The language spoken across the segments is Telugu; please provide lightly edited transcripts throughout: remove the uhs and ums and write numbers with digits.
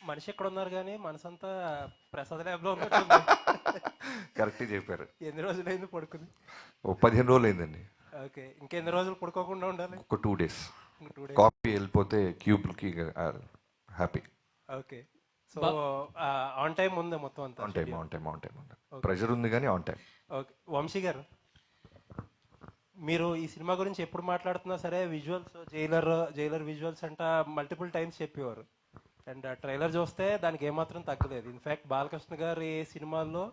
మనిషి ఎక్కడ ఉన్నారు కానీ మనసంతా ప్రసాద్ ల్యాబ్లో ఉంది. కరెక్ట్గా చెప్పారు. ఎన్ని రోజులైంది పడుకుంది? ఓ 15 రోజులు అయిందండి. ఓకే, ఇంకెన్ని రోజులు పడుకోకుండా ఉండాలి? ఒక 2 days. 2 days. కాపీ వెళ్ళిపోతే క్యూబ్కి happy. Okay, so on time ఉందా మొత్తం అంతా? ఆన్ టైం ప్రెషర్ ఉంది కానీ ఆన్ టైం. ఓకే, వంశీ గారు, మీరు ఈ సినిమా గురించి ఎప్పుడు మాట్లాడుతున్నా సరే విజువల్స్, జైలర్ విజువల్స్ అంట మల్టిపుల్ టైమ్స్ చెప్పేవారు. అండ్ ట్రైలర్ చూస్తే దానికి ఏమాత్రం తగ్గలేదు. ఇన్ఫ్యాక్ట్ బాలకృష్ణ గారి సినిమాల్లో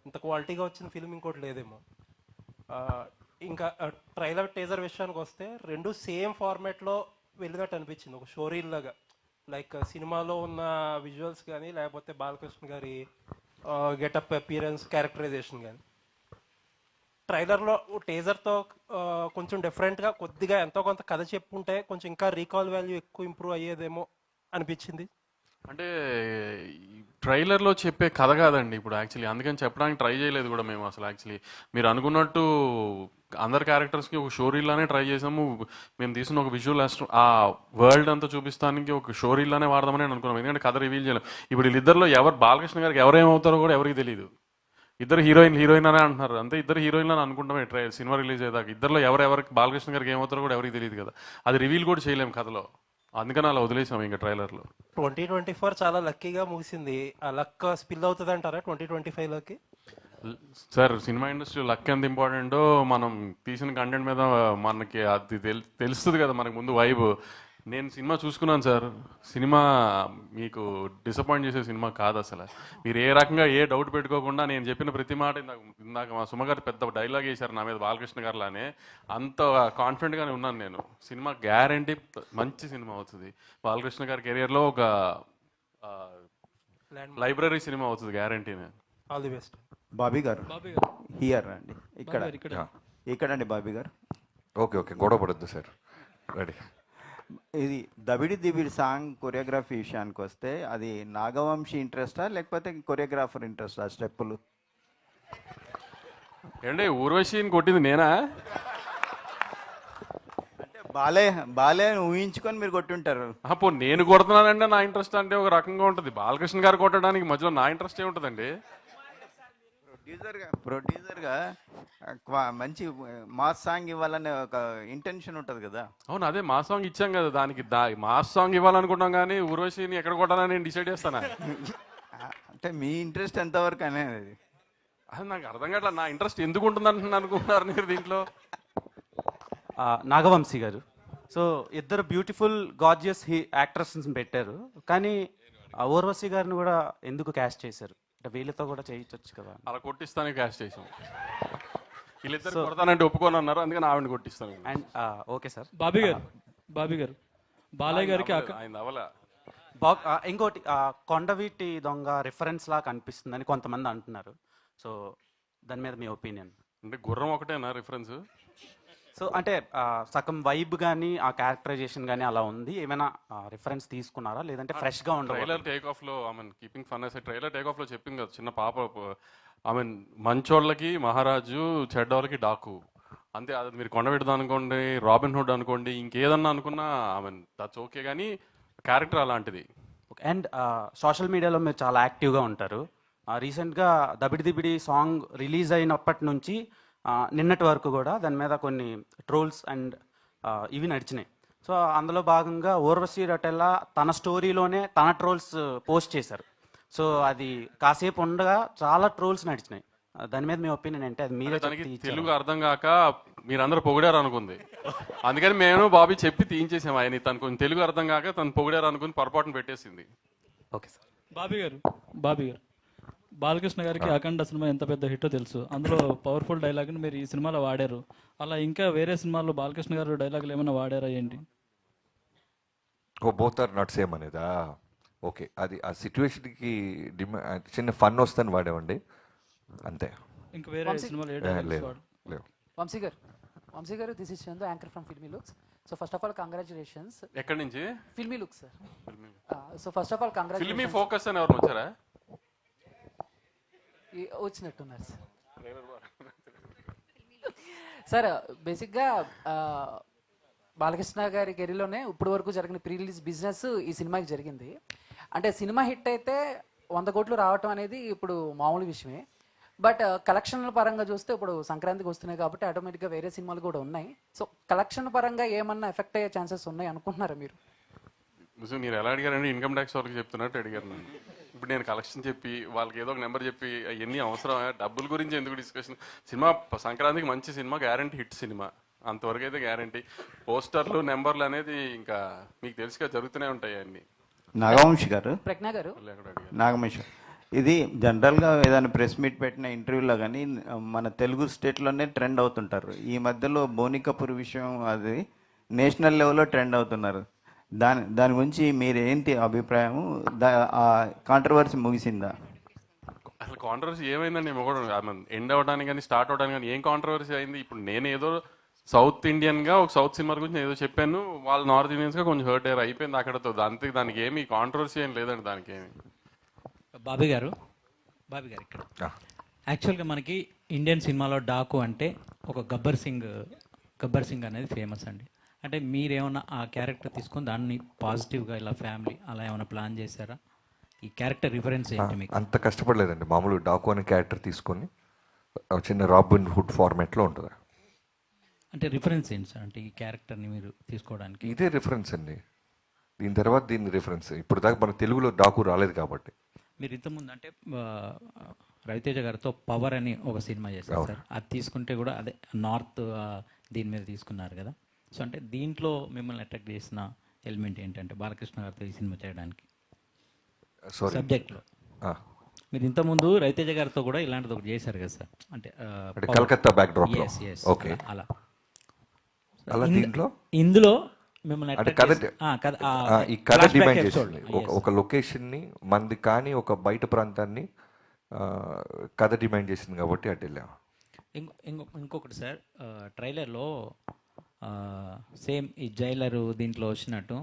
ఇంత క్వాలిటీగా వచ్చిన ఫిల్మ్ ఇంకోటి లేదేమో. ఇంకా ట్రైలర్ టీజర్ విషయానికి వస్తే రెండు సేమ్ ఫార్మాట్లో వెళ్ళినట్టు అనిపించింది, ఒక షోరీల్ లాగా. లైక్ సినిమాలో ఉన్న విజువల్స్ కానీ లేకపోతే బాలకృష్ణ గారి గెటప్, అపియరెన్స్, క్యారెక్టరైజేషన్ కానీ ట్రైలర్లో టీజర్తో కొంచెం డిఫరెంట్గా కొద్దిగా ఎంతో కొంత కథ చెప్పుంటే కొంచెం ఇంకా రీకాల్ వాల్యూ ఎక్కువ ఇంప్రూవ్ అయ్యేదేమో అనిపించింది. అంటే ట్రైలర్లో చెప్పే కథ కాదండి ఇప్పుడు యాక్చువల్లీ, అందుకని చెప్పడానికి ట్రై చేయలేదు కూడా మేము అసలు. యాక్చువల్లీ మీరు అనుకున్నట్టు అందరు క్యారెక్టర్స్కి ఒక షోరీలానే ట్రై చేసాము. మేము తీసిన ఒక విజువల్ ఆ వరల్డ్ అంతా చూపిస్తానికి ఒక షోరీలానే వాడదామని అనుకున్నాం, ఎందుకంటే కథ రివీల్ చేయలేం. ఇప్పుడు వీళ్ళిద్దరిలో ఎవరు బాలకృష్ణ గారికి ఎవరేమవుతారో కూడా ఎవరికి తెలియదు. ఇద్దరు హీరోయిన్ అనే అంటున్నారు, అంతే. ఇద్దరు హీరోయిన్లు అని అనుకుంటామే సినిమా రిలీజ్ అయ్యేదాకా. ఇద్దరులో ఎవరికి బాలకృష్ణ గారికి ఏమవుతారో కూడా ఎవరికి తెలియదు కదా, అది రివీల్ కూడా చేయలేము కథలో. అందుకని అలా వదిలేసాం ఇంకా ట్రైలర్లో. 2024 చాలా లక్కీగా ముగిసింది. ఆ లక్ స్పిల్ అవుతుంది అంటారా 2025లోకి? సార్, సినిమా ఇండస్ట్రీ లక్ ఎంత ఇంపార్టెంటో మనం తీసిన కంటెంట్ మీద మనకి అది తెలుస్తుంది కదా మనకు ముందు వైబ్. నేను సినిమా చూసుకున్నాను సార్, సినిమా మీకు డిసప్పాయింట్ చేసే సినిమా కాదు అసలు. మీరు ఏ రకంగా ఏ డౌట్ పెట్టుకోకుండా నేను చెప్పిన ప్రతి మాట ఇందాక మా సుమ గారు పెద్ద డైలాగ్ వేశారు నా మీద బాలకృష్ణ గారులానే, అంత కాన్ఫిడెంట్గానే ఉన్నాను నేను. సినిమా గ్యారంటీ మంచి సినిమా అవుతుంది. బాలకృష్ణ గారి కెరియర్లో ఒక లైబ్రరీ సినిమా అవుతుంది గ్యారంటీనే. All the best. Bobby garu here అండి, ఇక్కడండి బాబీ గారు. ఓకే, గొడవ పడద్దు సార్, రెడీ. ఇది దబిడి దిబిడి సాంగ్ కొరియోగ్రఫీ విషయానికి వస్తే అది నాగవంశీ ఇంట్రెస్టా లేకపోతే కొరియోగ్రాఫర్ ఇంట్రెస్టా? స్టెప్పులు ఏంటి ఊర్వశిని కొట్టింది నేనా? అంటే బాలే ఊహించుకొని మీరు కొట్టుంటారు. అప్పుడు నేను కొడుతున్నానంటే నా ఇంట్రెస్ట్ అంటే ఒక రకంగా ఉంటుంది, బాలకృష్ణ గారు కొట్టడానికి మధ్యలో నా ఇంట్రెస్ట్ ఏముంటుందండి? ప్రొడ్యూసర్గా మంచి మాస్ సాంగ్ ఇవ్వాలనే ఒక ఇంటెన్షన్ ఉంటుంది కదా. అవును, అదే మాస్ సాంగ్ ఇచ్చాం కదా, దానికి మాస్ సాంగ్ ఇవ్వాలనుకుంటాం కానీ ఊర్వశిని ఎక్కడ కొట్టాలని నేను డిసైడ్ చేస్తానా? అంటే మీ ఇంట్రెస్ట్ ఎంతవరకు అనేది అది నాకు అర్థం కావట్లేదు. నా ఇంట్రెస్ట్ ఎందుకు ఉంటుంది అనుకుంటున్నారు మీరు దీంట్లో? నాగవంశీ గారు, సో ఇద్దరు బ్యూటిఫుల్ గార్జియస్ యాక్ట్రెస్ని పెట్టారు, కానీ ఊర్వశి గారిని కూడా ఎందుకు క్యాస్ట్ చేశారు? అంటే వీళ్ళతో కూడా చేయించవచ్చు కదా. అలా కొట్టిస్తానే క్యాష్ చేసాం. వీళ్ళిద్దరు కొడతానంటే ఒప్పుకొని అన్నారు, అందుకని ఆవిడ కొట్టిస్తాను. And okay sir. Bobby garu Balayya గారికి ఇంకోటి కొండవీటి దొంగ రిఫరెన్స్ లా కనిపిస్తుందని కొంతమంది అంటున్నారు, సో దాని మీద మీ ఒపీనియన్? అంటే గుర్రం ఒకటేనా రిఫరెన్స్? సో అంటే సగం వైబ్ కానీ ఆ క్యారెక్టరైజేషన్ కానీ అలా ఉంది, ఏమైనా రిఫరెన్స్ తీసుకున్నారా లేదంటే ఫ్రెష్గా ఉండదు? ట్రైలర్ టేక్ ఆఫ్లో కీపింగ్ ఫన్ అసలు ట్రైలర్ టేక్ ఆఫ్లో చెప్పింది కదా, చిన్న పాప మంచోళ్ళకి మహారాజు, చెడ్డోళ్ళకి డాకు, అంతే. అది మీరు కొండబెడదాం అనుకోండి, రాబిన్ హుడ్ అనుకోండి, ఇంకేదన్నా అనుకున్నా దట్స్ ఓకే, కానీ క్యారెక్టర్ అలాంటిది. అండ్ సోషల్ మీడియాలో మీరు చాలా యాక్టివ్గా ఉంటారు. రీసెంట్గా దబిడి దిబిడి సాంగ్ రిలీజ్ అయినప్పటి నుంచి నిన్నటి వరకు కూడా దాని మీద కొన్ని ట్రోల్స్ అండ్ ఇవి నడిచినాయి. సో అందులో భాగంగా ఊర్వశి రొటెల్లా తన స్టోరీలోనే తన ట్రోల్స్ పోస్ట్ చేశారు. సో అది కాసేపు ఉండగా చాలా ట్రోల్స్ నడిచినాయి. దాని మీద మీ ఒపీనియన్ ఏంటి? అది మీరే తెలుగు అర్థం కాక మీరందరూ పొగిడారు అనుకుంది, అందుకని మేము బాబీ చెప్పి తీయించేసాము. ఆయన తను కొంచెం తెలుగు అర్థం కాక తను పొగిడారు అనుకుని పొరపాటును పెట్టేసింది. Okay sir. బాబీ గారు బాలకృష్ణ గారికి అఖండ సినిమా ఎంత పెద్ద హిట్టో తెలుసు, అందులో పవర్ఫుల్ డైలాగ్ని మీరు ఈ సినిమాలో వాడారు. అలా ఇంకా వేరే సినిమాల్లో బాలకృష్ణ గారు డైలాగులు ఏమైనా వాడారా ఏంటి? బోత్ ఆర్ నాట్ సేమ్ అనేదా? ఓకే, అది ఆ సిచ్యువేషన్కి చిన్న ఫన్ వస్తుందని వాడేవండి, అంతే. ఇంకా వేరే సినిమాలో వంశీ గారు, this is Chandu, anchor from filmy looks. So first of all congratulations. ఎక్కడి నుంచి? Filmy looks sir. So first of all congratulations. Filmy focus అని ఎవరు వచ్చారా? వచ్చినట్టున్నారు సార్. సార్ బేసిక్గా బాలకృష్ణ గారి కెరీర్లోనే ఇప్పటి వరకు జరిగిన ప్రీ రిలీజ్ బిజినెస్ ఈ సినిమాకి జరిగింది. అంటే సినిమా హిట్ అయితే 100 కోట్లు రావటం అనేది ఇప్పుడు మామూలు విషయమే. బట్ కలెక్షన్ల పరంగా చూస్తే ఇప్పుడు సంక్రాంతికి వస్తున్నాయి కాబట్టి ఆటోమేటిక్గా వేరే సినిమాలు కూడా ఉన్నాయి. సో కలెక్షన్ పరంగా ఏమన్నా ఎఫెక్ట్ అయ్యే ఛాన్సెస్ ఉన్నాయి అనుకుంటున్నారా మీరు? మీరు ఎలా అడిగారంటే ఇన్కమ్ ట్యాక్స్ వాళ్ళకి చెప్తున్నట్టు అడిగారు నన్ను. ఇప్పుడు నేను కలెక్షన్ చెప్పి వాళ్ళకి ఏదో ఒక నెంబర్ చెప్పి ఎన్ని అవసరం, డబ్బుల గురించి ఎందుకు డిస్కషన్? సినిమా సంక్రాంతికి మంచి సినిమా, గ్యారంటీ హిట్ సినిమా, అంతవరకు అయితే గ్యారంటీ. పోస్టర్లు నెంబర్లు అనేది ఇంకా మీకు తెలుసుగా జరుగుతూనే ఉంటాయి అన్ని. నాగవంశి గారు, ప్రజ్ఞ గారు, నాగవంశి, ఇది జనరల్గా ఏదైనా ప్రెస్ మీట్ పెట్టిన ఇంటర్వ్యూలో కానీ మన తెలుగు స్టేట్లోనే ట్రెండ్ అవుతుంటారు. ఈ మధ్యలో బోని కపూర్ విషయం అది నేషనల్ లెవెల్లో ట్రెండ్ అవుతున్నారు. దాని గురించి మీరు ఏంటి అభిప్రాయం? ఆ కాంట్రవర్సీ ముగిసిందా? అసలు కాంట్రవర్సీ ఏమైందండి? ఎండ్ అవడానికి కానీ స్టార్ట్ అవడానికి కానీ ఏం కాంట్రవర్సీ అయింది? ఇప్పుడు నేను ఏదో సౌత్ ఇండియన్గా ఒక సౌత్ సినిమా గురించి ఏదో చెప్పాను, వాళ్ళు నార్త్ ఇండియన్స్గా కొంచెం హర్ట్ అయ్యారు, అయిపోయింది అక్కడతో. దానికి ఏమి కాంట్రవర్సీ ఏం లేదండి. దానికి ఏమి. బాబీ గారు ఇక్కడ యాక్చువల్గా మనకి ఇండియన్ సినిమాలో డాకు అంటే ఒక గబ్బర్ సింగ్ అనేది ఫేమస్ అండి. అంటే మీరేమన్నా ఆ క్యారెక్టర్ తీసుకొని దాన్ని పాజిటివ్గా ఇలా ఫ్యామిలీ అలా ఏమైనా ప్లాన్ చేశారా? ఈ క్యారెక్టర్ రిఫరెన్స్ ఏంటి మీకు? అంత కష్టపడలేదండి. మామూలు డాకు అనే క్యారెక్టర్ తీసుకొని చిన్న రాబిన్ హుడ్ ఫార్మాట్లో ఉంటుంది. అంటే రిఫరెన్స్ ఏంటి సార్? అంటే ఈ క్యారెక్టర్ని మీరు తీసుకోవడానికి ఇదే రిఫరెన్స్ అండి. దీని తర్వాత దీని రిఫరెన్స్. ఇప్పుడు దాకా మన తెలుగులో డాకు రాలేదు కాబట్టి. మీరు ఇంతకుముందు అంటే రవితేజ గారితో పవర్ అని ఒక సినిమా చేశారు సార్. అది తీసుకుంటే కూడా అదే నార్త్ దీని మీద తీసుకున్నారు కదా. సో అంటే దీంట్లో మిమ్మల్ని అట్రాక్ట్ చేసిన ఎలిమెంట్ ఏంటంటే బాలకృష్ణ గారితో ఈ సినిమా చేయడానికి సబ్జెక్ట్లో? మీరు ఇంతకుముందు రవితేజ గారితో కూడా ఇలాంటిది ఒకటి చేశారు కదా సార్, అంటే కలకత్తా బ్యాక్ డ్రాప్. ఓకే, అలా ఇందులో మిమ్మల్ని ఈ కథ డిమాండ్ చేసింది ఒక లొకేషన్ని మంది కానీ ఒక బయట ప్రాంతాన్ని కథ డిమాండ్ చేసింది కాబట్టి అటు వెళ్ళాం. ఇంకొకటి సార్, ట్రైలర్లో సేమ్ ఈ జైలరు దీంట్లో వచ్చినట్టు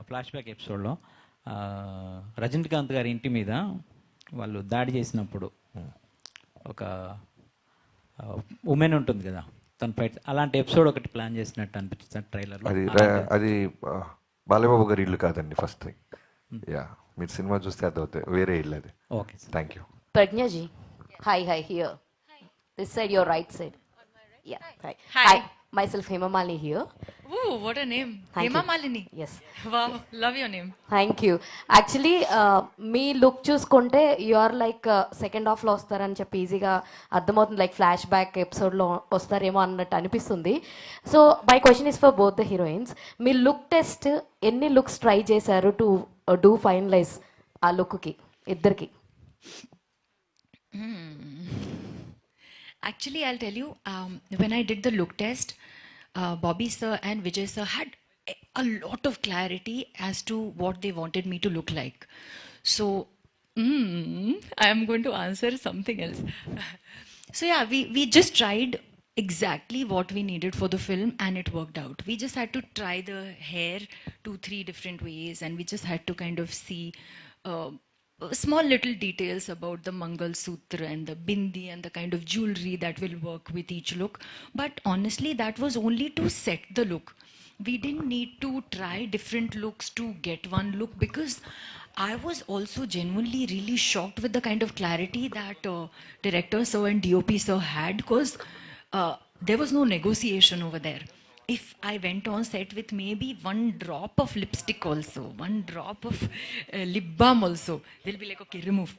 ఫ్లాష్ బ్యాక్ ఎపిసోడ్లో రజనీకాంత్ గారి ఇంటి మీద వాళ్ళు దాడి చేసినప్పుడు ఒక ఉమెన్ ఉంటుంది కదా, తన ఫైట్, అలాంటి ఎపిసోడ్ ఒకటి ప్లాన్ చేసినట్టు అనిపిస్తుంది ట్రైలర్లో. అది బాలబాబు గారి ఇల్లు కాదండి ఫస్ట్ థింగ్. యా, మీరు సినిమా చూస్తే అది అవుతాయి, వేరే ఇల్లు అది. Okay, thank you. Prajna ji. Hi, here. This side, your right side. Yeah, hi. Hi. Myself, Hema Malini here. Ooh, what a name. Thank Hema you. Malini. Yes. Wow, love your name. Thank you. Actually, me look చూసుకుంటే యు ఆర్ లైక్ సెకండ్ హాఫ్లో వస్తారని చెప్పి ఈజీగా అర్థమవుతుంది, లైక్ ఫ్లాష్ బ్యాక్ ఎపిసోడ్లో వస్తారేమో అన్నట్టు అనిపిస్తుంది. So my question is for both the heroines. Me look test ఎన్ని లుక్స్ ట్రై చేశారు టు డూ ఫైనలైజ్ ఆ లుక్కి ఇద్దరికి? Actually, I'll tell you, when I did the look test, Bobby sir and Vijay sir had a lot of clarity as to what they wanted me to look like. So, I am going to answer something else. So yeah, we just tried exactly what we needed for the film and it worked out. We just had to try the hair 2-3 different ways and we just had to kind of see small little details about the Mangal Sutra and the bindi and the kind of jewelry that will work with each look. But honestly, that was only to set the look. We didn't need to try different looks to get one look because I was also genuinely really shocked with the kind of clarity that director sir and DOP sir had because there was no negotiation over there. If I went on set with maybe one drop of lipstick also, one drop of lip balm also, they'll be like, okay, remove.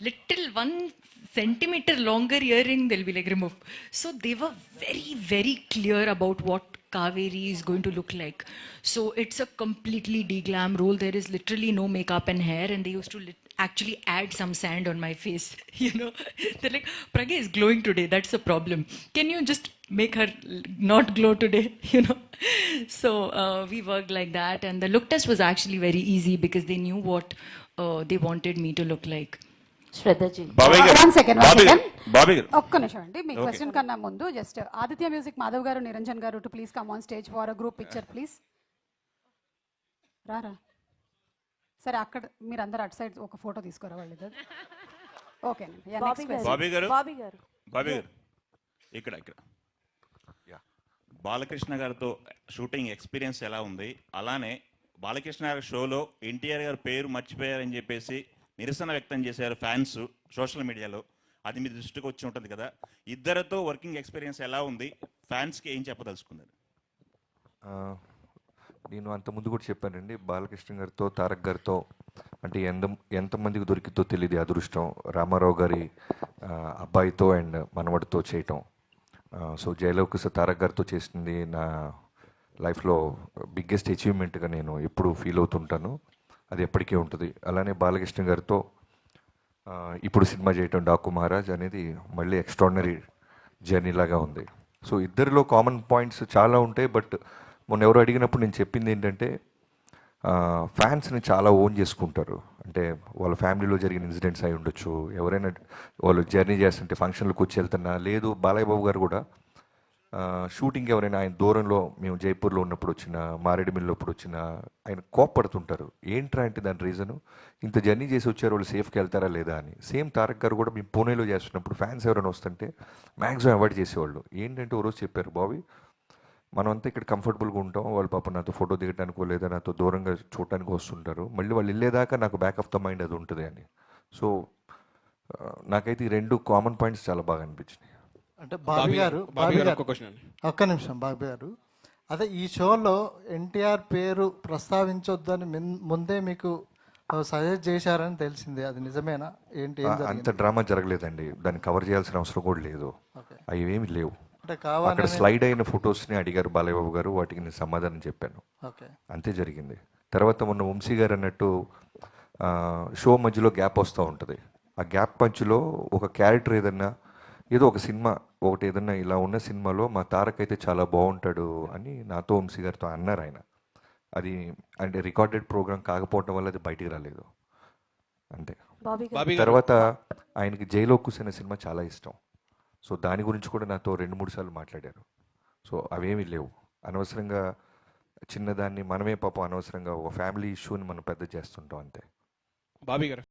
Little 1 centimeter longer earring, they'll be like, remove. So they were very, very clear about what Kaveri is going to look like. So it's a completely de-glam role. There is literally no makeup and hair and they used to actually add some sand on my face, you know. They're like, Pragya is glowing today, that's a problem. Can you just make her not glow today, you know? So we worked like that and the look test was actually very easy because they knew what they wanted me to look like. శ్రద్ధజీ, ఒక్క నిమిషం అండి. మీ క్వశ్చన్ కన్నా ముందు జస్ట్ ఆదిత్య మ్యూజిక్ మాధవ్ గారు, నిరంజన్ గారు to please come on stage for a group picture please. రారా సరే, అక్కడ మీరు అందరు అటు సైడ్ ఒక ఫోటో తీసుకోరా వాళ్ళు. ఓకే, బాబీ గారు ఇక్కడ బాలకృష్ణ గారితో షూటింగ్ ఎక్స్పీరియన్స్ ఎలా ఉంది, అలానే బాలకృష్ణ గారి షోలో ఎన్టీఆర్ గారి పేరు మర్చిపోయారని చెప్పేసి నిరసన వ్యక్తం చేశారు ఫ్యాన్స్ సోషల్ మీడియాలో. అది మీ దృష్టికి వచ్చి ఉంటుంది కదా, ఇద్దరితో వర్కింగ్ ఎక్స్పీరియన్స్ ఎలా ఉంది, ఫ్యాన్స్కి ఏం చెప్పదలుచుకున్నారు? నేను అంతకుముందు కూడా చెప్పానండి, బాలకృష్ణ గారితో తారక్ గారితో అంటే ఎంతమందికి దొరికిద్దో తెలియదు అదృష్టం. రామారావు గారి అబ్బాయితో అండ్ మనవడితో చేయటం. సో జయలవకుశ తారక్ గారితో చేసింది నా లైఫ్లో బిగ్గెస్ట్ అచీవ్మెంట్గా నేను ఎప్పుడు ఫీల్ అవుతుంటాను. అది ఎప్పటికీ ఉంటుంది. అలానే బాలకృష్ణ గారితో ఇప్పుడు సినిమా చేయటం డాకు మహారాజ్ అనేది మళ్ళీ ఎక్స్ట్రాడినరీ జర్నీ లాగా ఉంది. సో ఇద్దరిలో కామన్ పాయింట్స్ చాలా ఉంటాయి. బట్ మొన్న ఎవరు అడిగినప్పుడు నేను చెప్పింది ఏంటంటే ఫ్యాన్స్ని చాలా ఓన్ చేసుకుంటారు. అంటే వాళ్ళ ఫ్యామిలీలో జరిగిన ఇన్సిడెంట్స్ అయి ఉండొచ్చు, ఎవరైనా వాళ్ళు జర్నీ చేస్తుంటే ఫంక్షన్లకు వచ్చి వెళ్తున్నా, లేదు బాలయ్య బాబు గారు కూడా షూటింగ్ ఎవరైనా ఆయన దూరంలో మేము జైపూర్లో ఉన్నప్పుడు వచ్చిన, మారేడుమిల్లి అప్పుడు వచ్చిన ఆయన కోప్పడుతుంటారు. ఏంట్రా అంటే దాని రీజను, ఇంత జర్నీ చేసి వచ్చారు వాళ్ళు సేఫ్కి వెళ్తారా లేదా అని. సేమ్ తారక్ గారు కూడా మేము పూణేలో చేస్తున్నప్పుడు ఫ్యాన్స్ ఎవరైనా వస్తుంటే మ్యాక్సిమం అవాయిడ్ చేసేవాళ్ళు. ఏంటంటే ఓ రోజు చెప్పారు, బాబీ మనమంతా ఇక్కడ కంఫర్టబుల్గా ఉంటాం, వాళ్ళు పాప నాతో ఫోటో దిగడానికో లేదా నాతో దూరంగా చూడటానికి వస్తుంటారు, మళ్ళీ వాళ్ళు వెళ్ళేదాకా నాకు బ్యాక్ ఆఫ్ ద మైండ్ అది ఉంటుంది అని. సో నాకైతే ఈ రెండు కామన్ పాయింట్స్ చాలా బాగా అనిపించినాయి. అంటే బాబీ గారు ఒక్క నిమిషం, బాబీ గారు అదే ఈ షోలో ఎన్టీఆర్ పేరు ప్రస్తావించొద్దని ముందే మీకు సజెస్ట్ చేశారని తెలిసింది, అది నిజమేనా? ఏంటి? అంత డ్రామా జరగలేదండి, దాన్ని కవర్ చేయాల్సిన అవసరం కూడా లేదు, అవి ఏమి లేవు. అంటే అక్కడ స్లైడ్ అయిన ఫొటోస్ని అడిగారు బాలయ్య బాబు గారు, వాటికి నేను సమాధానం చెప్పాను, అంతే జరిగింది. తర్వాత మొన్న వంశీ గారు అన్నట్టు షో మధ్యలో గ్యాప్ వస్తూ ఉంటుంది. ఆ గ్యాప్ మధ్యలో ఒక క్యారెక్టర్ ఏదన్నా ఏదో ఒక సినిమా ఒకటి ఏదన్నా ఇలా ఉన్న సినిమాలో మా తారక్ అయితే చాలా బాగుంటాడు అని నాతో వంశీ గారితో అన్నారు ఆయన. అది అంటే రికార్డెడ్ ప్రోగ్రామ్ కాకపోవడం వల్ల అది బయటికి రాలేదు అంతే. తర్వాత ఆయనకి జైలోకుస్ అనే సినిమా చాలా ఇష్టం. సో దాని గురించి కూడా నాతో 2-3 సార్లు మాట్లాడారు. సో అవేమీ లేవు. అనవసరంగా చిన్నదాన్ని మనమే పాపం అనవసరంగా ఒక ఫ్యామిలీ ఇష్యూని మనం పెద్ద చేస్తుంటాం అంతే. బాబీ గారు